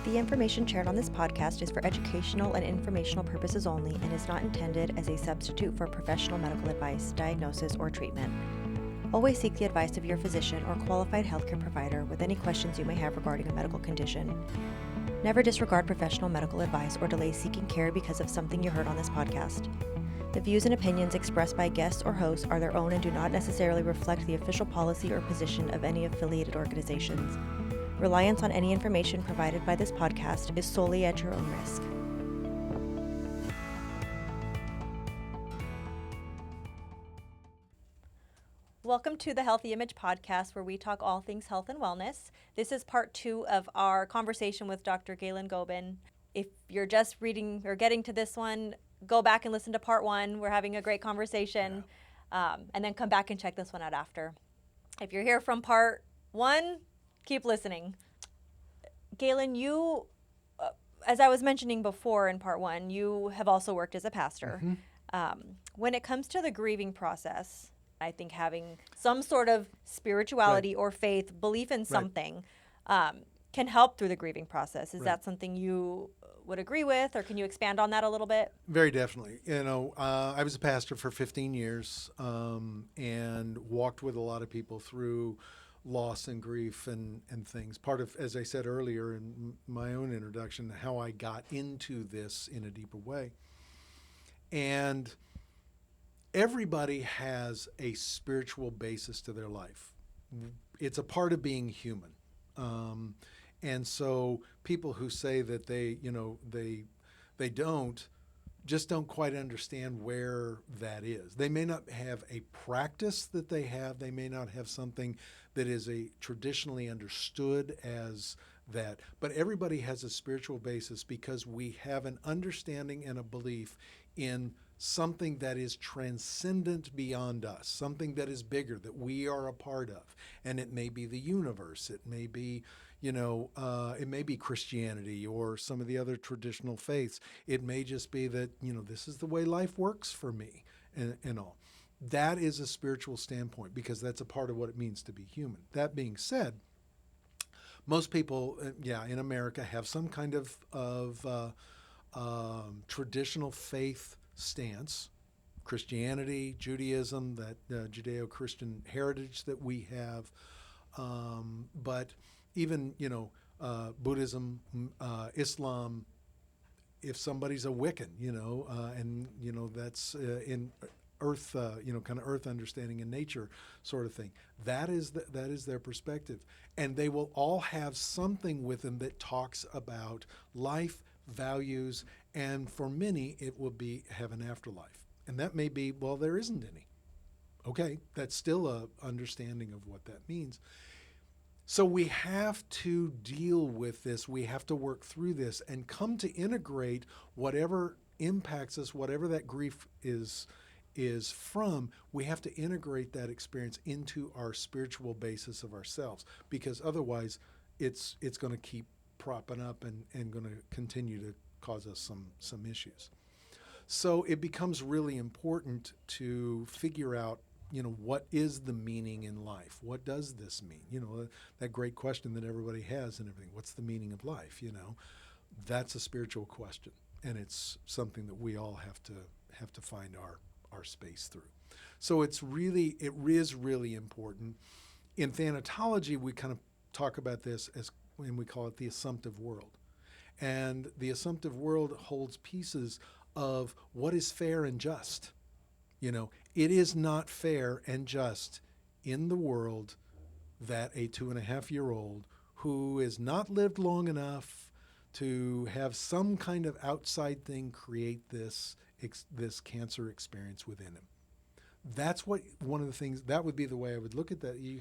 The information shared on this podcast is for educational and informational purposes only and is not intended as a substitute for professional medical advice, diagnosis, or treatment. Always seek the advice of your physician or qualified healthcare provider with any questions you may have regarding a medical condition. Never disregard professional medical advice or delay seeking care because of something you heard on this podcast. The views and opinions expressed by guests or hosts are their own and do not necessarily reflect the official policy or position of any affiliated organizations. Reliance on any information provided by this podcast is solely at your own risk. Welcome to the Healthy Image Podcast, where we talk all things health and wellness. This is part 2 of our conversation with Dr. Galen Goben. If you're just reading or getting to this one, go back and listen to part 1. We're having a great conversation, and then come back and check this one out after. If you're here from part 1, keep listening. Galen, you, as I was mentioning before in part 1, you have also worked as a pastor. When it comes to the grieving process, I think having some sort of spirituality or faith, belief in something, can help through the grieving process. Is that something you would agree with, or can you expand on that a little bit? Very definitely. You know, I was a pastor for 15 years and walked with a lot of people through loss and grief and things. Part of, as I said earlier in my own introduction, how I got into this in a deeper way. And everybody has a spiritual basis to their life. It's a part of being human. And so people who say that they don't quite understand where that is. They may not have a practice that they have. They may not have something that is a traditionally understood as that. But everybody has a spiritual basis because we have an understanding and a belief in something that is transcendent beyond us, something that is bigger, that we are a part of. And it may be the universe. It may be, it may be Christianity or some of the other traditional faiths. It may just be that, this is the way life works for me and all. That is a spiritual standpoint because that's a part of what it means to be human. That being said, most people, in America have some kind of traditional faith stance, Christianity, Judaism, that Judeo-Christian heritage that we have, but even Buddhism, Islam. If somebody's a Wiccan, that's in earth, kind of earth understanding and nature sort of thing. That is their perspective, and they will all have something with them that talks about life, values, and for many it will be have an afterlife. And that may be, well, there isn't any. Okay, that's still a understanding of what that means. So we have to deal with this. We have to work through this and come to integrate whatever impacts us, whatever that grief is from. We have to integrate that experience into our spiritual basis of ourselves, because otherwise it's going to keep propping up and going to continue to cause us some issues. So it becomes really important to figure out, what is the meaning in life? What does this mean? That great question that everybody has and everything. What's the meaning of life? That's a spiritual question, and it's something that we all have to find our space through. So it is really important. In thanatology, we kind of talk about this and we call it the assumptive world. And the assumptive world holds pieces of what is fair and just. It is not fair and just in the world that a 2.5-year-old who has not lived long enough to have some kind of outside thing create this cancer experience within him. That's one of the things, that would be the way I would look at that. You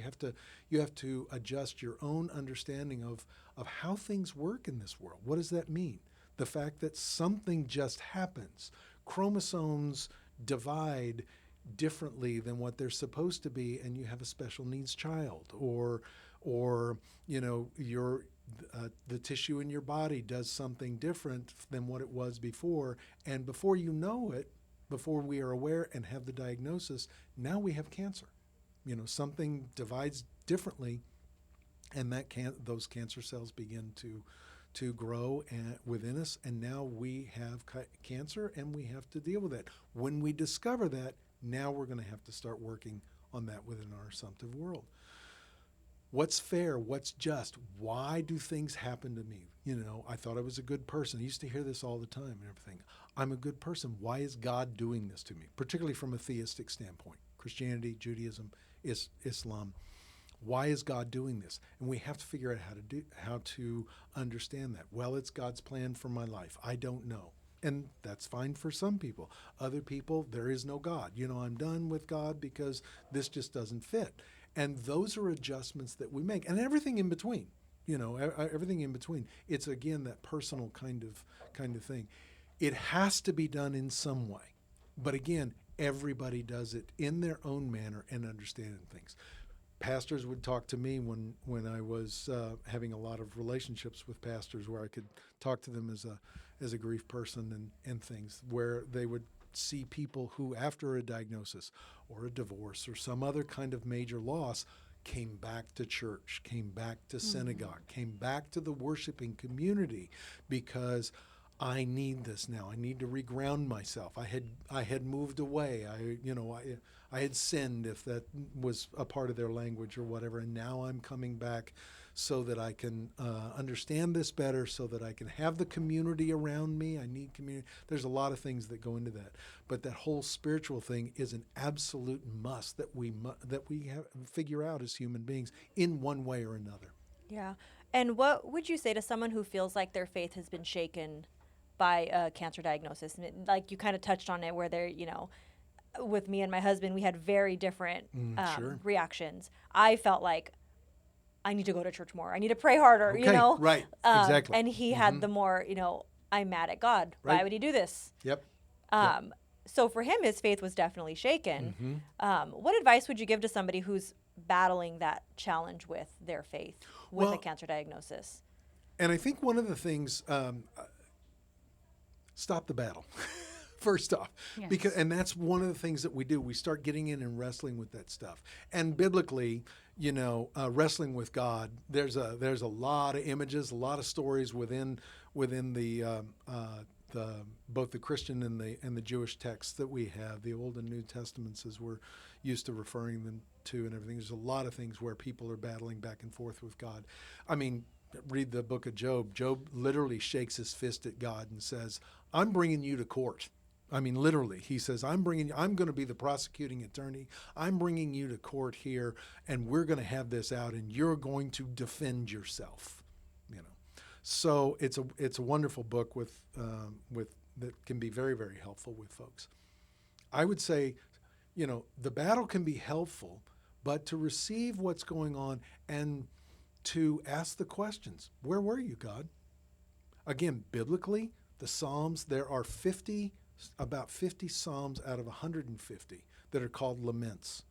have to adjust your own understanding of how things work in this world. What does that mean? The fact that something just happens. Chromosomes divide differently than what they're supposed to be, and you have a special needs child, or the tissue in your body does something different than what it was before, and before you know it, before we are aware and have the diagnosis, now we have cancer. Something divides differently, and those cancer cells begin to grow within us, and now we have cancer, and we have to deal with it. When we discover that, now we're going to have to start working on that within our assumptive world. What's fair? What's just? Why do things happen to me? I thought I was a good person. I used to hear this all the time and everything. I'm a good person. Why is God doing this to me? Particularly from a theistic standpoint. Christianity, Judaism, Islam. Why is God doing this? And we have to figure out how to understand that. Well, it's God's plan for my life. I don't know. And that's fine for some people. Other people, there is no God. I'm done with God because this just doesn't fit. And those are adjustments that we make. And everything in between, everything in between. It's, again, that personal kind of thing. It has to be done in some way. But again, everybody does it in their own manner and understanding things. Pastors would talk to me when I was having a lot of relationships with pastors where I could talk to them as a grief person and things, where they would see people who, after a diagnosis or a divorce or some other kind of major loss, came back to church, came back to synagogue, came back to the worshiping community because I need this now. I need to reground myself. I had moved away. I had sinned, if that was a part of their language or whatever, and now I'm coming back so that I can understand this better, so that I can have the community around me. I need community. There's a lot of things that go into that, but that whole spiritual thing is an absolute must that we have figure out as human beings in one way or another. Yeah. And what would you say to someone who feels like their faith has been shaken by a cancer diagnosis? And like you kind of touched on it, where they're, with me and my husband, we had very different Sure. reactions. I felt like I need to go to church more. I need to pray harder, Okay, right, exactly. And he had the more, I'm mad at God. Right. Why would he do this? Yep. So for him, his faith was definitely shaken. What advice would you give to somebody who's battling that challenge with their faith with a cancer diagnosis? And I think one of the things, stop the battle. First off, Yes. and that's one of the things that we do. We start getting in and wrestling with that stuff. And biblically, wrestling with God, there's a lot of images, a lot of stories within the both the Christian and the Jewish texts that we have, the Old and New Testaments, as we're used to referring them to, and everything. There's a lot of things where people are battling back and forth with God. I mean, read the book of Job. Job literally shakes his fist at God and says, "I'm bringing you to court." I mean, literally, he says, I'm going to be the prosecuting attorney. I'm bringing you to court here, and we're going to have this out, and you're going to defend yourself. So it's a wonderful book with that can be very, very helpful with folks. I would say, the battle can be helpful, but to receive what's going on and to ask the questions. Where were you, God? Again, biblically, the Psalms, there are about 50 Psalms out of 150 that are called laments.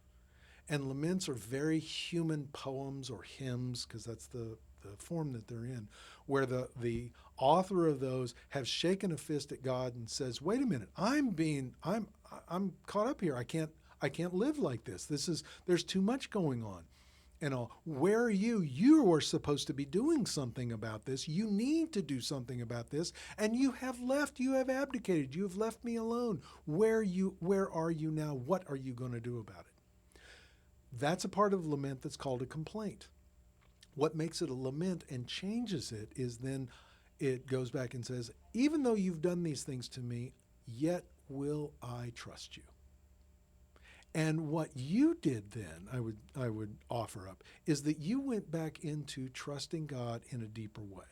And laments are very human poems or hymns, because that's the form that they're in, where the author of those has shaken a fist at God and says, wait a minute, I'm caught up here. I can't live like this. There's too much going on. Where are you? You are supposed to be doing something about this. You need to do something about this. And you have abdicated. You have left me alone. Where are you now? What are you going to do about it? That's a part of lament that's called a complaint. What makes it a lament and changes it is then it goes back and says, even though you've done these things to me, yet will I trust you. And what you did then, I would offer up, is that you went back into trusting God in a deeper way.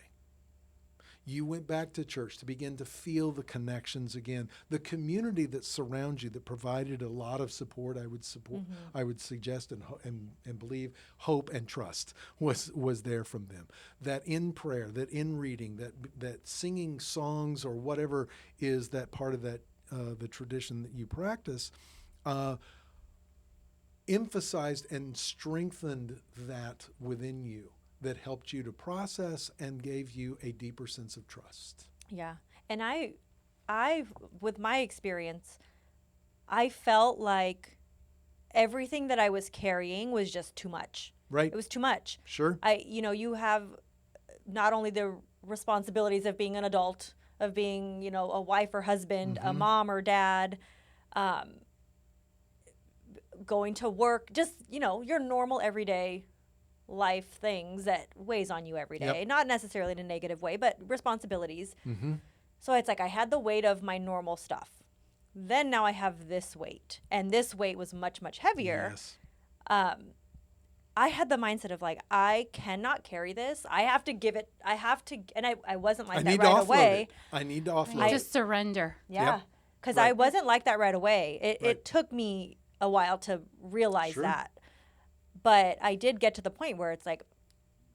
You went back to church to begin to feel the connections again, the community that surrounds you, that provided a lot of support. I would suggest and believe, hope and trust was there from them. That in prayer, that in reading, that singing songs or whatever is that part of that the tradition that you practice. Emphasized and strengthened that within you, that helped you to process and gave you a deeper sense of trust. Yeah. And I with my experience, I felt like everything that I was carrying was just too much. Right. It was too much. Sure. You have not only the responsibilities of being an adult, of being, a wife or husband, a mom or dad, going to work, just, your normal everyday life things that weighs on you every day. Yep. Not necessarily in a negative way, but responsibilities. Mm-hmm. So it's like I had the weight of my normal stuff. Then now I have this weight, and this weight was much, much heavier. Yes. I had the mindset of like, I cannot carry this. I have to give it. And I wasn't like I that need to right offload away. it. I need to offload it. Just surrender. Yeah. Yep. Because Right. I wasn't like that right away. Right. It took me a while to realize Sure. that. But I did get to the point where it's like,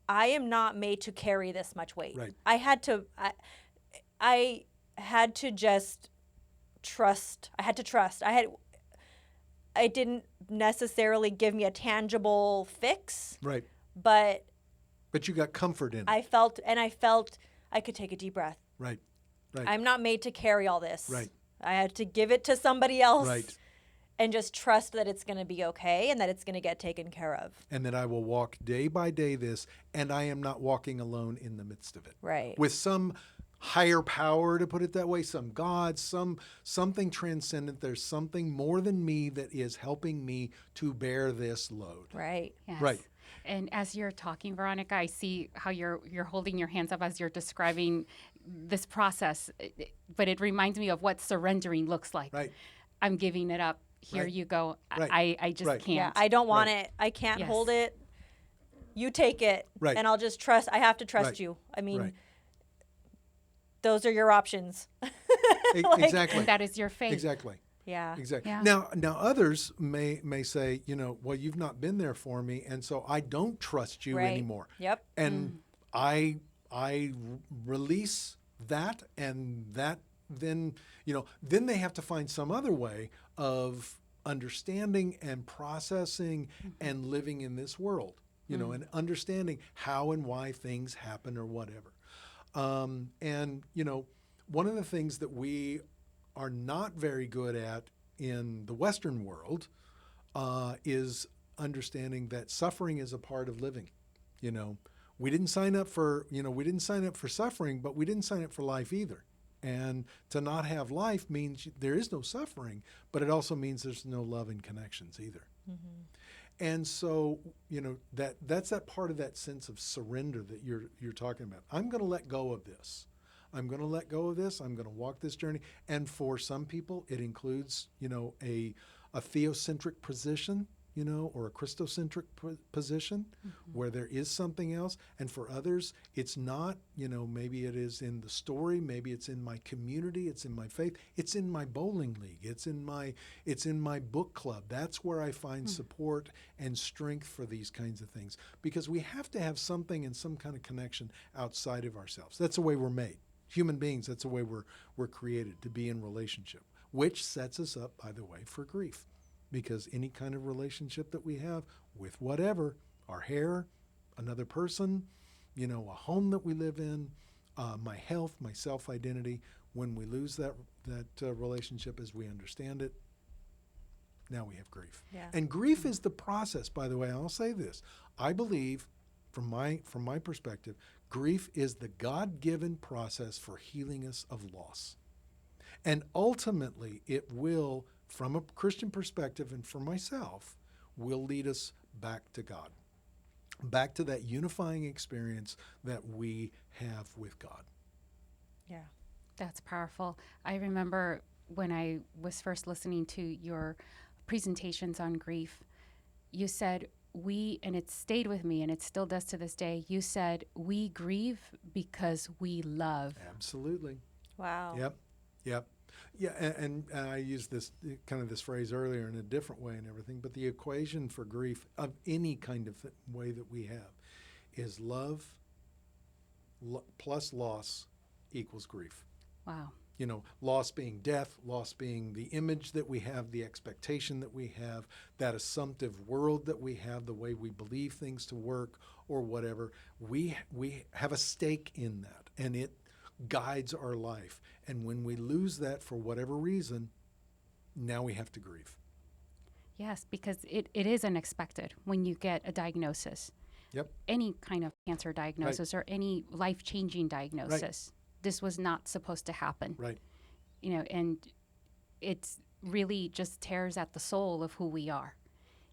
I am not made to carry this much weight. Right. I had to just trust. It didn't necessarily give me a tangible fix, Right. but But you got comfort in it. I felt I could take a deep breath. Right. Right. I'm not made to carry all this. Right. I had to give it to somebody else. Right. And just trust that it's going to be okay and that it's going to get taken care of. And that I will walk day by day this, and I am not walking alone in the midst of it. Right. With some higher power, to put it that way, some God, something transcendent. There's something more than me that is helping me to bear this load. Right. Yes. Right. And as you're talking, Veronica, I see how you're holding your hands up as you're describing this process. But it reminds me of what surrendering looks like. Right. I'm giving it up. Here Right. you go. Right. I just Right. can't. Yeah. I don't want Right. it. I can't Yes. hold it. You take it. Right. And I'll just trust. I have to trust Right. you. I mean, Right. those are your options. Exactly. And that is your faith. Exactly. Yeah. Exactly. Yeah. Now others may say, well, you've not been there for me, and so I don't trust you Right. anymore. Yep. And I release that, and that then they have to find some other way of understanding and processing and living in this world, and understanding how and why things happen or whatever. And one of the things that we are not very good at in the Western world is understanding that suffering is a part of living. We didn't sign up for suffering, but we didn't sign up for life either. And to not have life means there is no suffering, but it also means there's no love and connections either. Mm-hmm. And so, that's that part of that sense of surrender that you're talking about. I'm going to let go of this. I'm going to let go of this. I'm going to walk this journey. And for some people, it includes, a theocentric position, or a Christocentric position where there is something else. And for others, it's not, maybe it is in the story, maybe it's in my community, it's in my faith, it's in my bowling league, it's in my book club. That's where I find support and strength for these kinds of things, because we have to have something and some kind of connection outside of ourselves. That's the way we're made. Human beings, that's the way we're created, to be in relationship, which sets us up, by the way, for grief. Because any kind of relationship that we have with whatever, our hair, another person, a home that we live in, my health, my self-identity, when we lose that relationship as we understand it, now we have grief. Yeah. And grief is the process, by the way. I'll say this. I believe, from my perspective, grief is the God-given process for healing us of loss. And ultimately, it will, from a Christian perspective and for myself, will lead us back to God, back to that unifying experience that we have with God. Yeah. That's powerful. I remember when I was first listening to your presentations on grief, you said, and it stayed with me and it still does to this day, you said, we grieve because we love. Absolutely. Wow. Yep. Yeah, and I used this phrase earlier in a different way and everything, but the equation for grief of any kind of way that we have is love plus loss equals grief. Wow. Loss being death, loss being the image that we have, the expectation that we have, that assumptive world that we have, the way we believe things to work or whatever. We have a stake in that, and it guides our life. And when we lose that for whatever reason, now we have to grieve. Yes, because it is unexpected when you get a diagnosis. Yep. any kind of cancer diagnosis or any life-changing diagnosis. This was not supposed to happen. Right. And it's really just tears at the soul of who we are.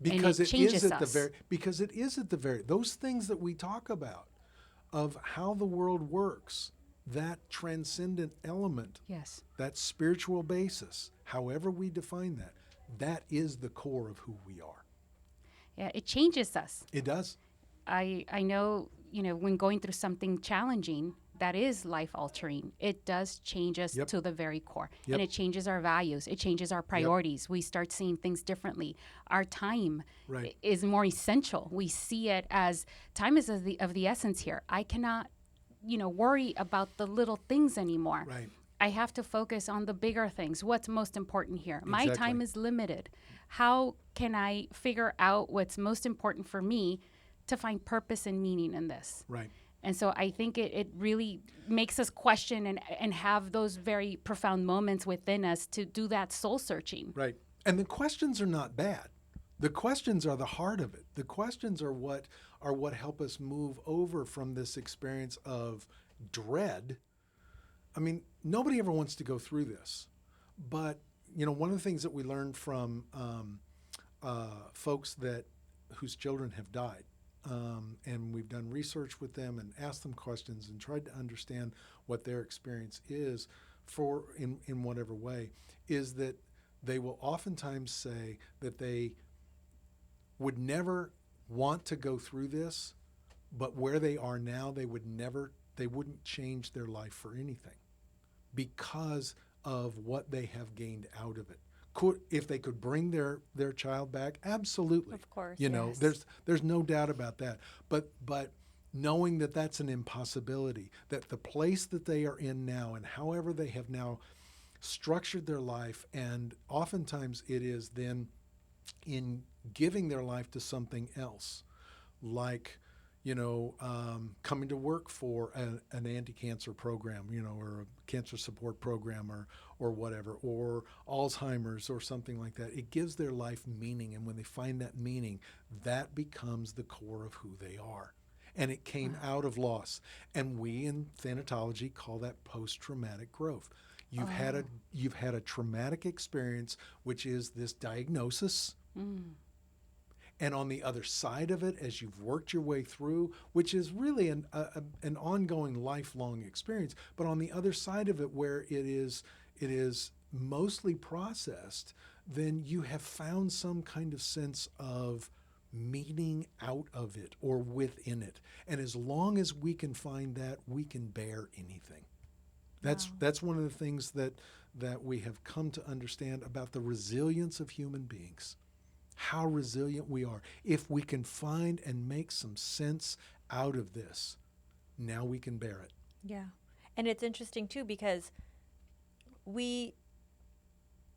Because and it it changes is at us. the very those things that we talk about of how the world works, that transcendent element, Yes. that spiritual basis, however we define that, that is the core of who we are. Yeah, it changes us. It does. I know, when going through something challenging that is life altering, it does change us Yep. to the very core. Yep. And it changes our values. It changes our priorities. We start seeing things differently. Our time Right. is more essential. We see it as time is of the essence here. I cannot, worry about the little things anymore. Right. I have to focus on the bigger things. What's most important here? My Exactly. time is limited. How can I figure out what's most important for me to find purpose and meaning in this? Right. And so I think it really makes us question and have those very profound moments within us to do that soul searching. Right. And the questions are not bad. The questions are the heart of it. The questions are what help us move over from this experience of dread. I mean, nobody ever wants to go through this. But, one of the things that we learned from folks whose children have died, and we've done research with them and asked them questions and tried to understand what their experience is in whatever way, is that they will oftentimes say that they would never want to go through this, but where they are now, they wouldn't change their life for anything because of what they have gained out of it. If they could bring their child back, absolutely. Of course. There's no doubt about that. But knowing that that's an impossibility, that the place that they are in now and however they have now structured their life, and oftentimes it is then in giving their life to something else, like coming to work for an anti-cancer program, or a cancer support program, or whatever, or Alzheimer's or something like that. It gives their life meaning, and when they find that meaning, that becomes the core of who they are. And it came out of loss, and we in thanatology call that post-traumatic growth. You've had a traumatic experience, which is this diagnosis. And on the other side of it, as you've worked your way through, which is really an ongoing, lifelong experience, but on the other side of it, where it is mostly processed, then you have found some kind of sense of meaning out of it or within it. And as long as we can find that, we can bear anything. That's one of the things that we have come to understand about the resilience of human beings. How resilient we are. If we can find and make some sense out of this, now we can bear it. Yeah. And it's interesting too, because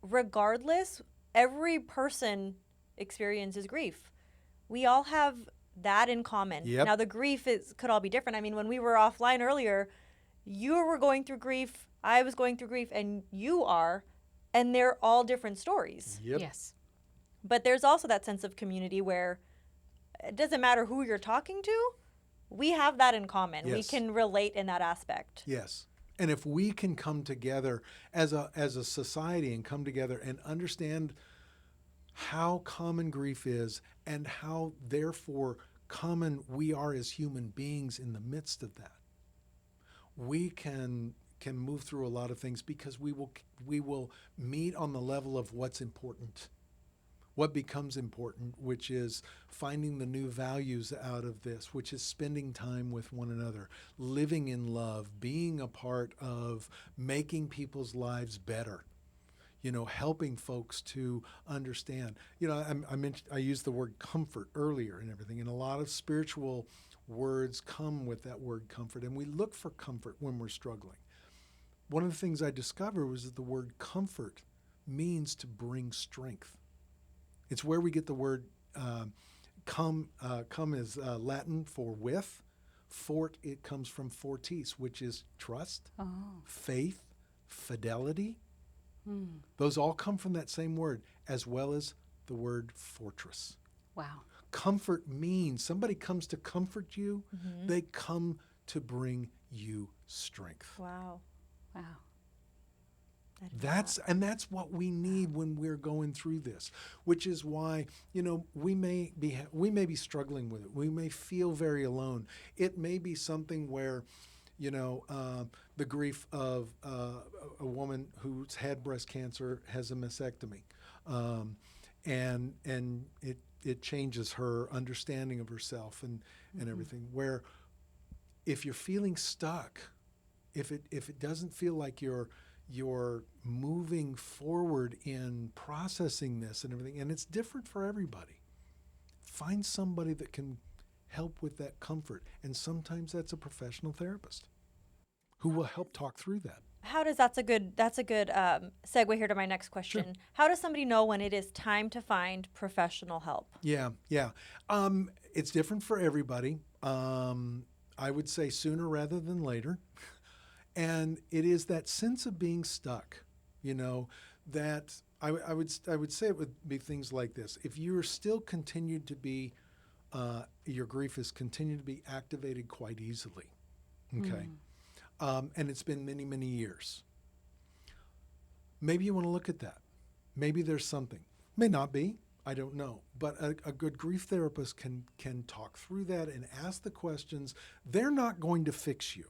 regardless, every person experiences grief. We all have that in common. Yep. Now the grief could all be different. I mean, when we were offline earlier, you were going through grief, I was going through grief, and you are, and they're all different stories. Yep. Yes. But there's also that sense of community where it doesn't matter who you're talking to, we have that in common. Yes. We can relate in that aspect. Yes. And if we can come together as a society and come together and understand how common grief is and how therefore common we are as human beings in the midst of that, we can move through a lot of things, because we will meet on the level of what's important. What becomes important, which is finding the new values out of this, which is spending time with one another, living in love, being a part of making people's lives better, helping folks to understand. I used the word comfort earlier and everything, and a lot of spiritual words come with that word comfort, and we look for comfort when we're struggling. One of the things I discovered was that the word comfort means to bring strength. It's where we get the word come. Come is Latin for with. Fort, it comes from fortis, which is trust, faith, fidelity. Those all come from that same word, as well as the word fortress. Wow. Comfort means somebody comes to comfort you. They come to bring you strength. Wow. Wow. That's what we need when we're going through this, which is why, we may be struggling with it. We may feel very alone. It may be something where, the grief of a woman who's had breast cancer has a mastectomy, and it changes her understanding of herself and everything. Where if you're feeling stuck, if it doesn't feel like you're moving forward in processing this and everything, and it's different for everybody. Find somebody that can help with that comfort, and sometimes that's a professional therapist who will help talk through that. That's a good segue here to my next question. Sure. How does somebody know when it is time to find professional help? Yeah. It's different for everybody. I would say sooner rather than later. And it is that sense of being stuck, that I would say it would be things like this. If you're still continued to be, your grief has continued to be activated quite easily, okay? And it's been many, many years. Maybe you want to look at that. Maybe there's something. May not be. I don't know. But a good grief therapist can talk through that and ask the questions. They're not going to fix you.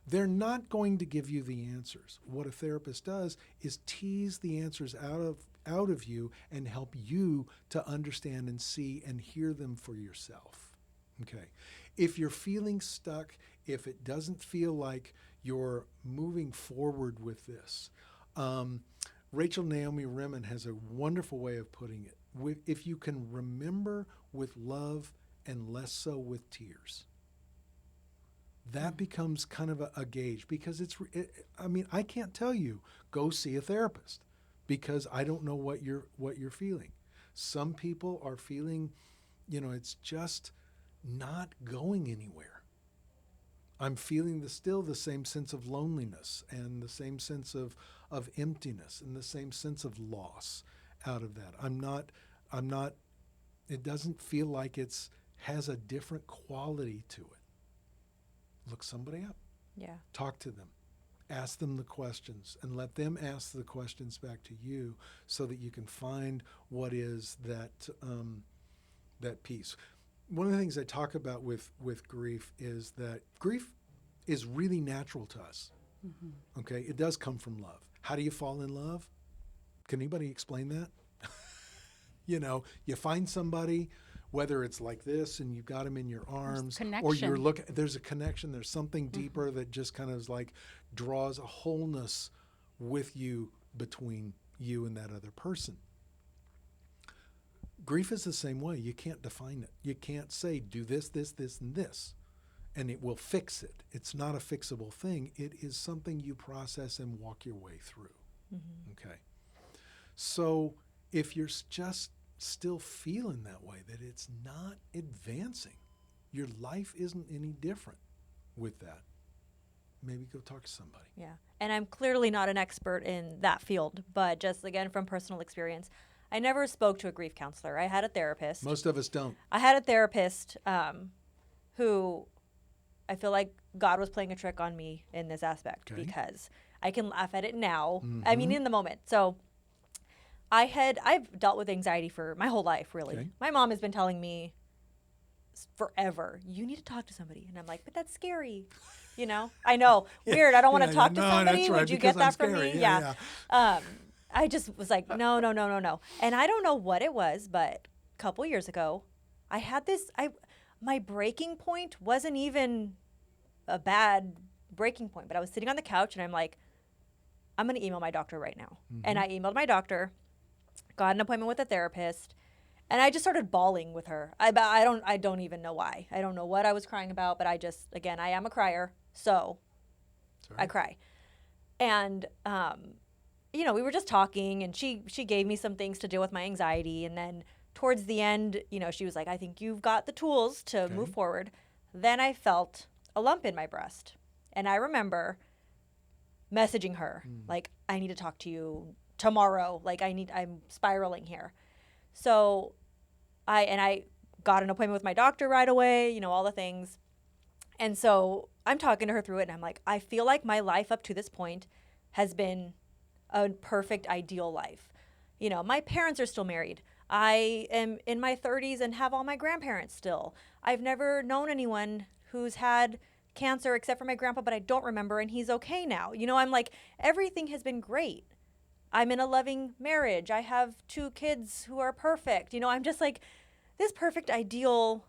They're not going to give you the answers. What a therapist does is tease the answers out of you and help you to understand and see and hear them for yourself. Okay. If you're feeling stuck, if it doesn't feel like you're moving forward with this, Rachel Naomi Remen has a wonderful way of putting it. If you can remember with love and less so with tears. That becomes kind of a gauge, because I can't tell you, go see a therapist, because I don't know what you're feeling. Some people are feeling, it's just not going anywhere. I'm feeling still the same sense of loneliness and the same sense of emptiness and the same sense of loss out of that. I'm not, it doesn't feel like has a different quality to it. Look somebody up. Yeah. Talk to them. Ask them the questions and let them ask the questions back to you, so that you can find what is that peace. One of the things I talk about with grief is that grief is really natural to us. Okay? It does come from love. How do you fall in love? Can anybody explain that? You find somebody, whether it's like this and you've got them in your arms, or there's a connection, there's something deeper that just kind of draws a wholeness with you, between you and that other person. Grief is the same way. You can't define it. You can't say, do this, and this, and it will fix it. It's not a fixable thing. It is something you process and walk your way through. Okay. So if you're just still feeling that way, that it's not advancing, your life isn't any different with that, maybe go talk to somebody. Yeah. And I'm clearly not an expert in that field, but just again from personal experience, I never spoke to a grief counselor. I had a therapist. Most of us don't. I had a therapist who I feel like God was playing a trick on me in this aspect, because I can laugh at it now. I mean, in the moment. So I've dealt with anxiety for my whole life, really. Okay. My mom has been telling me forever, you need to talk to somebody. And I'm like, but that's scary. I know. Weird. I don't want to talk to somebody. That's right, would you get that from me? Yeah. I just was like, no. And I don't know what it was, but a couple years ago, I had my breaking point wasn't even a bad breaking point, but I was sitting on the couch and I'm like, I'm going to email my doctor right now. And I emailed my doctor, got an appointment with a therapist, and I just started bawling with her. I don't even know why. I don't know what I was crying about, but I am a crier, so I cry. And, we were just talking, and she gave me some things to deal with my anxiety. And then towards the end, she was like, I think you've got the tools to move forward. Then I felt a lump in my breast. And I remember messaging her, like, I need to talk to you tomorrow. Like, I'm spiraling here. So I got an appointment with my doctor right away, you know, all the things. And so I'm talking to her through it, and I'm like, I feel like my life up to this point has been a perfect, ideal life. You know, my parents are still married. I am in my 30s and have all my grandparents still. I've never known anyone who's had cancer except for my grandpa, but I don't remember, and he's okay now. You know, I'm like, everything has been great. I'm in a loving marriage. I have 2 kids who are perfect. You know, I'm just like, this perfect, ideal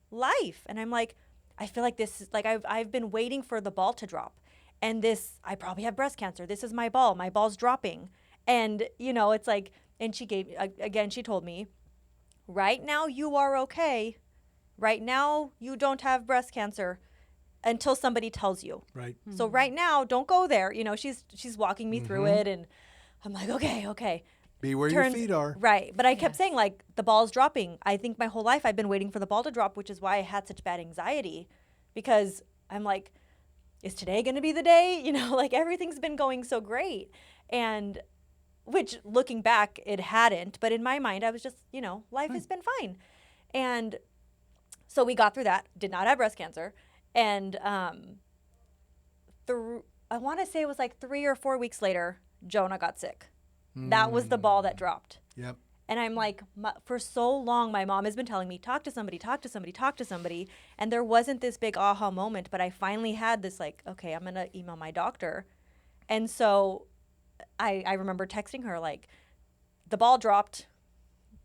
life. And I'm like, I feel like this is like, I've been waiting for the ball to drop. And this, I probably have breast cancer. This is my ball. My ball's dropping. And, you know, it's like, and she gave, again, she told me, right now you are okay. Right now you don't have breast cancer until somebody tells you. Right. So right now, don't go there. You know, she's walking me through it, and I'm like, okay. Be where your feet are. Right. But I kept saying, like, the ball's dropping. I think my whole life I've been waiting for the ball to drop, which is why I had such bad anxiety, because I'm like, is today going to be the day? You know, like, everything's been going so great. And which, looking back, it hadn't. But in my mind, I was just, you know, life has been fine. And so we got through that, did not have breast cancer. And I want to say it was like 3 or 4 weeks later, Jonah got sick. That was the ball that dropped. Yep. And I'm like, for so long, my mom has been telling me, talk to somebody, talk to somebody, talk to somebody. And there wasn't this big aha moment, but I finally had this like, okay, I'm going to email my doctor. And so I remember texting her, like, the ball dropped.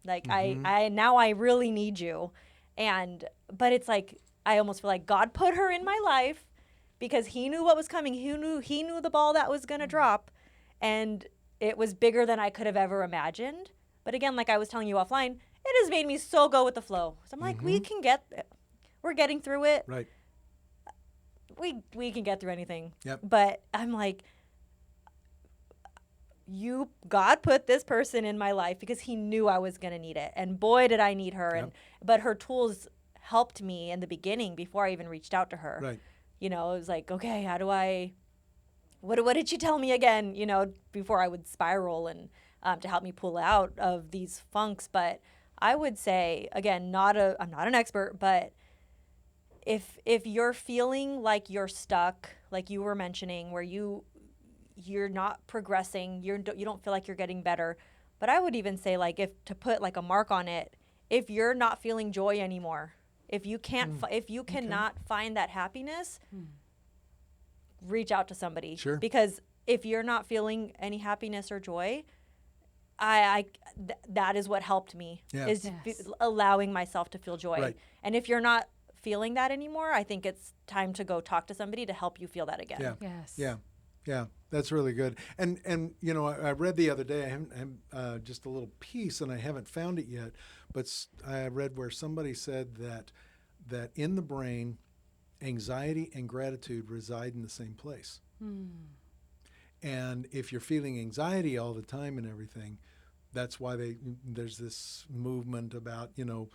Like, now I really need you. But it's like, I almost feel like God put her in my life because he knew what was coming. He knew the ball that was going to drop. And it was bigger than I could have ever imagined. But again, like I was telling you offline, it has made me so go with the flow. So I'm like, we're getting through it. Right. We can get through anything. Yep. But I'm like, God put this person in my life because he knew I was going to need it. And boy, did I need her. Yep. But her tools helped me in the beginning before I even reached out to her. Right. You know, it was like, okay, how do what did she tell me again, you know, before I would spiral and to help me pull out of these funks. But I would say, again, I'm not an expert, but if you're feeling like you're stuck, like you were mentioning, where you're not progressing, you don't feel like you're getting better. But I would even say, like, if to put like a mark on it, if you're not feeling joy anymore, if you cannot find that happiness, reach out to somebody. Sure. Because if you're not feeling any happiness or joy, that is what helped me, allowing myself to feel joy. Right. And if you're not feeling that anymore, I think it's time to go talk to somebody to help you feel that again. Yeah. Yes. Yeah, that's really good. And you know, I read the other day, I haven't just a little piece, and I haven't found it yet, but I read where somebody said that in the brain, anxiety and gratitude reside in the same place. And if you're feeling anxiety all the time and everything, that's why there's this movement about, you know,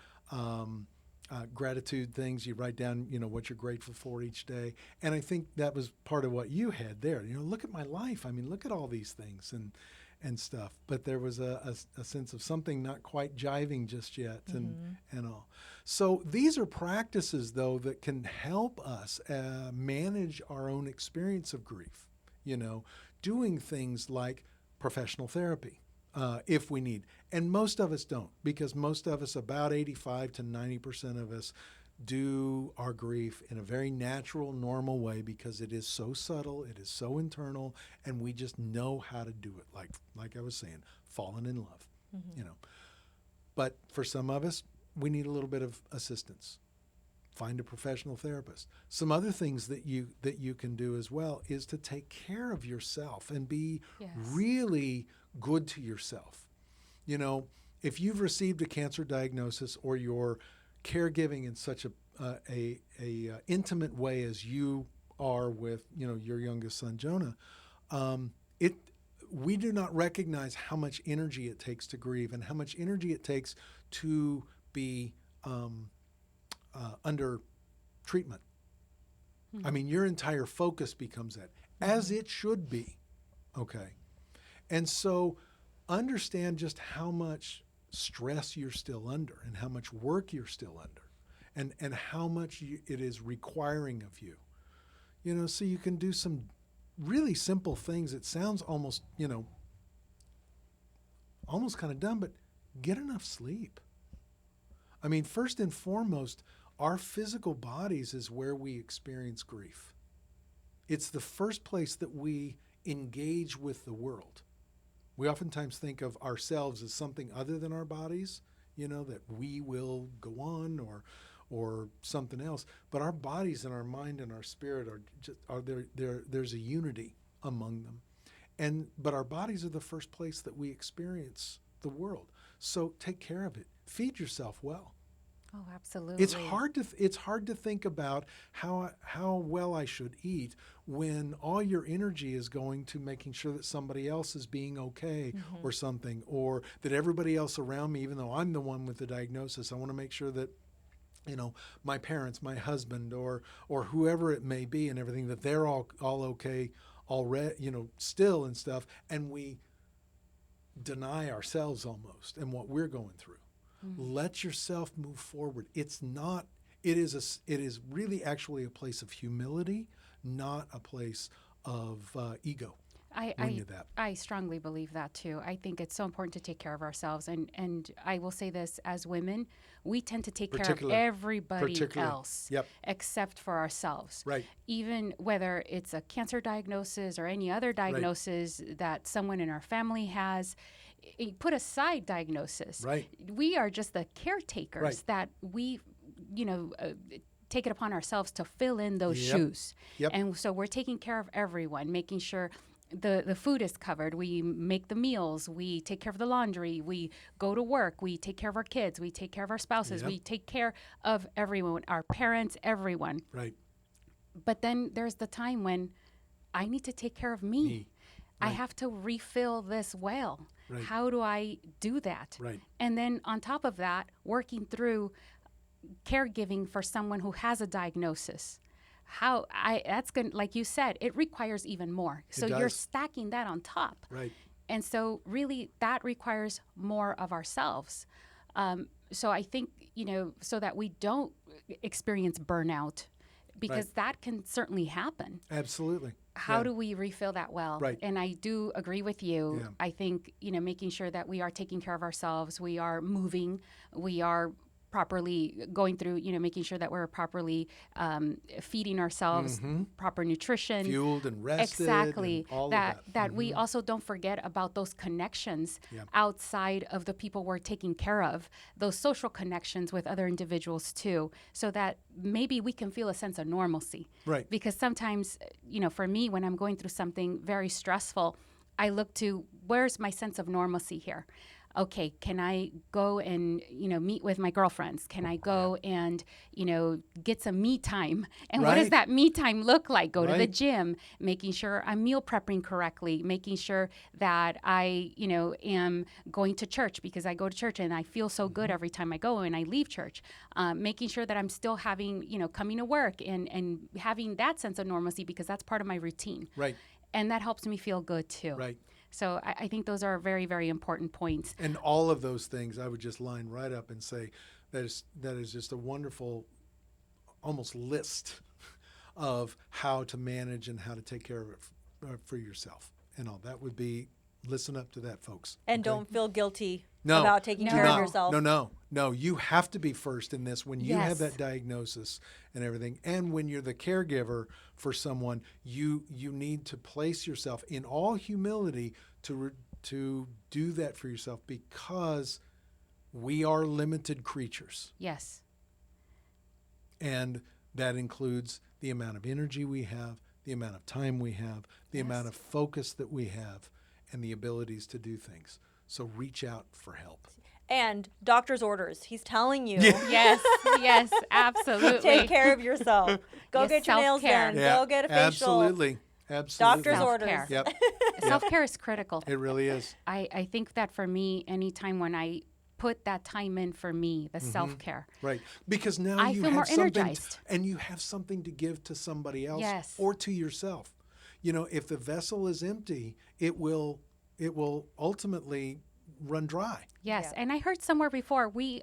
gratitude things. You write down, you know, what you're grateful for each day. And I think that was part of what you had there. You know, look at my life. I mean, look at all these things and stuff. But there was a sense of something not quite jiving just yet and all. So these are practices, though, that can help us manage our own experience of grief. You know, doing things like professional therapy. If we need. And most of us don't, because most of us, about 85 to 90% of us, do our grief in a very natural, normal way because it is so subtle, it is so internal, and we just know how to do it. Like I was saying, falling in love, you know. But for some of us, we need a little bit of assistance. Find a professional therapist. Some other things that you can do as well is to take care of yourself and be really good to yourself. You know, if you've received a cancer diagnosis or you're caregiving in such a intimate way as you are with, you know, your youngest son Jonah, we do not recognize how much energy it takes to grieve and how much energy it takes to be under treatment. I mean, your entire focus becomes that, as it should be. Okay. And so understand just how much stress you're still under and how much work you're still under and how much it is requiring of you. So you can do some really simple things. It sounds almost, almost kind of dumb, but get enough sleep. I mean, first and foremost, our physical bodies is where we experience grief. It's the first place that we engage with the world. We oftentimes think of ourselves as something other than our bodies, that we will go on or something else. But our bodies and our mind and our spirit there's a unity among them. But our bodies are the first place that we experience the world. So take care of it. Feed yourself well. Oh, absolutely. It's hard to think about how well I should eat when all your energy is going to making sure that somebody else is being okay or something, or that everybody else around me, even though I'm the one with the diagnosis, I want to make sure that my parents, my husband, or whoever it may be, and everything, that they're all okay already, still and stuff, and we deny ourselves almost and what we're going through. Let yourself move forward. It is really actually a place of humility, not a place of ego. I strongly believe that too. I think it's so important to take care of ourselves. And I will say this, as women, we tend to take care of everybody else except for ourselves. Right. Even whether it's a cancer diagnosis or any other diagnosis that someone in our family has, put aside diagnosis. Right. We are just the caretakers that we, take it upon ourselves to fill in those shoes. Yep. And so we're taking care of everyone, making sure the food is covered. We make the meals. We take care of the laundry. We go to work. We take care of our kids. We take care of our spouses. We take care of everyone, our parents, everyone. Right. But then there's the time when I need to take care of me. Right. I have to refill this well. Right. How do I do that? Right. And then on top of that, working through caregiving for someone who has a diagnosis. That's going, like you said, it requires even more. So you're stacking that on top. Right. And so really that requires more of ourselves. So I think, so that we don't experience burnout, because that can certainly happen. Absolutely. How do we refill that well? Right. And I do agree with you. Yeah. I think, making sure that we are taking care of ourselves, we are moving, we are properly going through, making sure that we're properly feeding ourselves proper nutrition, fueled and rested, exactly. And all that of that. We also don't forget about those connections outside of the people we're taking care of, those social connections with other individuals too, so that maybe we can feel a sense of normalcy. Right. Because sometimes, for me, when I'm going through something very stressful, I look to, where's my sense of normalcy here? Okay, can I go and, meet with my girlfriends? Can I go and, get some me time? And what does that me time look like? Go to the gym, making sure I'm meal prepping correctly, making sure that I, am going to church, because I go to church and I feel so good every time I go and I leave church. Making sure that I'm still having, coming to work and having that sense of normalcy, because that's part of my routine. Right. And that helps me feel good too. Right. So I think those are very, very important points. And all of those things, I would just line right up and say that is just a wonderful, almost list of how to manage and how to take care of it for yourself. And all that would be, listen up to that, folks. And don't feel guilty No, about taking care of yourself. No. You have to be first in this when you have that diagnosis and everything. And when you're the caregiver for someone, you need to place yourself in all humility to do that for yourself, because we are limited creatures. Yes. And that includes the amount of energy we have, the amount of time we have, the amount of focus that we have, and the abilities to do things. So reach out for help. And doctor's orders. He's telling you. Yes, absolutely. Take care of yourself. Go get your nails done. Go get a facial. Absolutely. Doctor's orders. Yep. Self-care is critical. It really is. I think that for me, anytime when I put that time in for me, the self-care. Right. Because now I you feel have more something, energized. and you have something to give to somebody else Yes. or to yourself. If the vessel is empty, it will ultimately run dry. Yes, Yeah. and I heard somewhere before we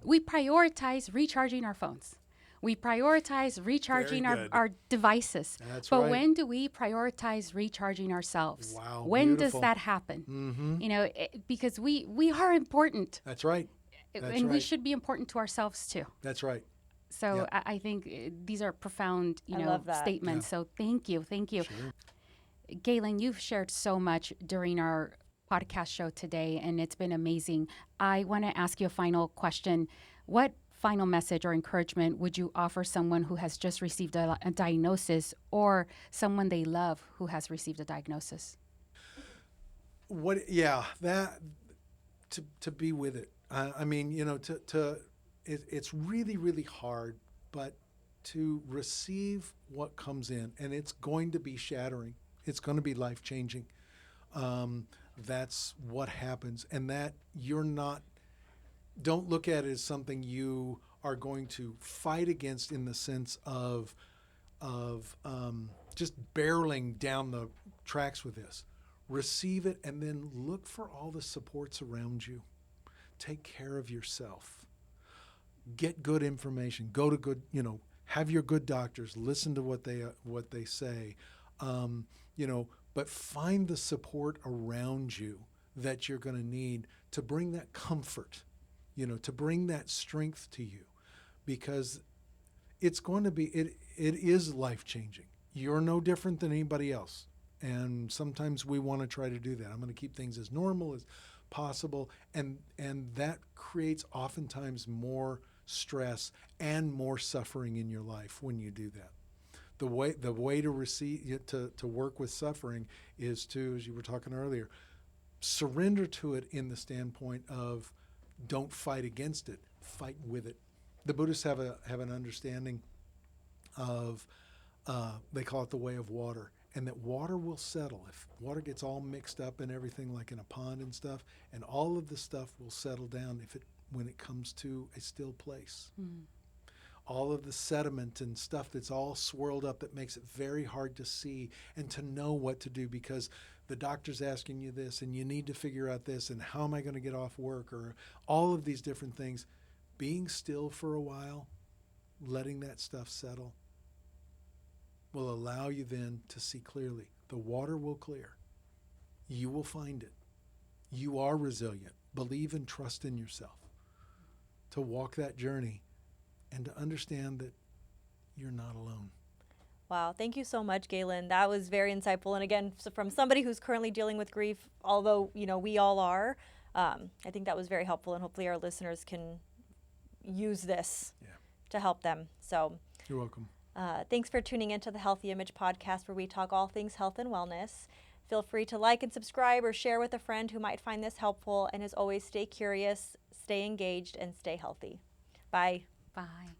prioritize recharging our phones. We prioritize recharging Very good. our devices. That's but right. when do we prioritize recharging ourselves? Wow, When beautiful. does that happen? Mm-hmm. Because we are important, That's right. That's and we right. should be important to ourselves too. That's right. So Yeah. I think these are profound, I love that. statements. Yeah. So thank you. Sure. Galen, you've shared so much during our podcast show today, and it's been amazing. I want to ask you a final question. What final message or encouragement would you offer someone who has just received a diagnosis or someone they love who has received a diagnosis? Yeah, that to be with it. I mean, it's really, really hard, but to receive what comes in, and it's going to be shattering. It's going to be life changing. That's what happens, and that don't look at it as something you are going to fight against in the sense of just barreling down the tracks with this. Receive it, and then look for all the supports around you. Take care of yourself. Get good information. Go to good, have your good doctors. Listen to what they say. But find the support around you that you're going to need to bring that comfort, to bring that strength to you, because it's going to be, it is life-changing. You're no different than anybody else. And sometimes we want to try to do that. I'm going to keep things as normal as possible. And that creates oftentimes more stress and more suffering in your life when you do that. The way to receive to work with suffering is to, as you were talking earlier, surrender to it in the standpoint of don't fight against it, fight with it. The Buddhists have an understanding of they call it the way of water, and that water will settle. If water gets all mixed up and everything like in a pond and stuff, and all of the stuff will settle down when it comes to a still place. All of the sediment and stuff that's all swirled up that makes it very hard to see and to know what to do, because the doctor's asking you this and you need to figure out this and how am I going to get off work, or all of these different things. Being still for a while, letting that stuff settle, will allow you then to see clearly. The water will clear. You will find it. You are resilient. Believe and trust in yourself to walk that journey and to understand that you're not alone. Wow. Thank you so much, Galen. That was very insightful. And again, so from somebody who's currently dealing with grief, although, we all are, I think that was very helpful, and hopefully our listeners can use this to help them. So You're welcome. thanks for tuning into the Healthy Image podcast, where we talk all things health and wellness. Feel free to like and subscribe or share with a friend who might find this helpful. And as always, stay curious, stay engaged, and stay healthy. Bye. Bye.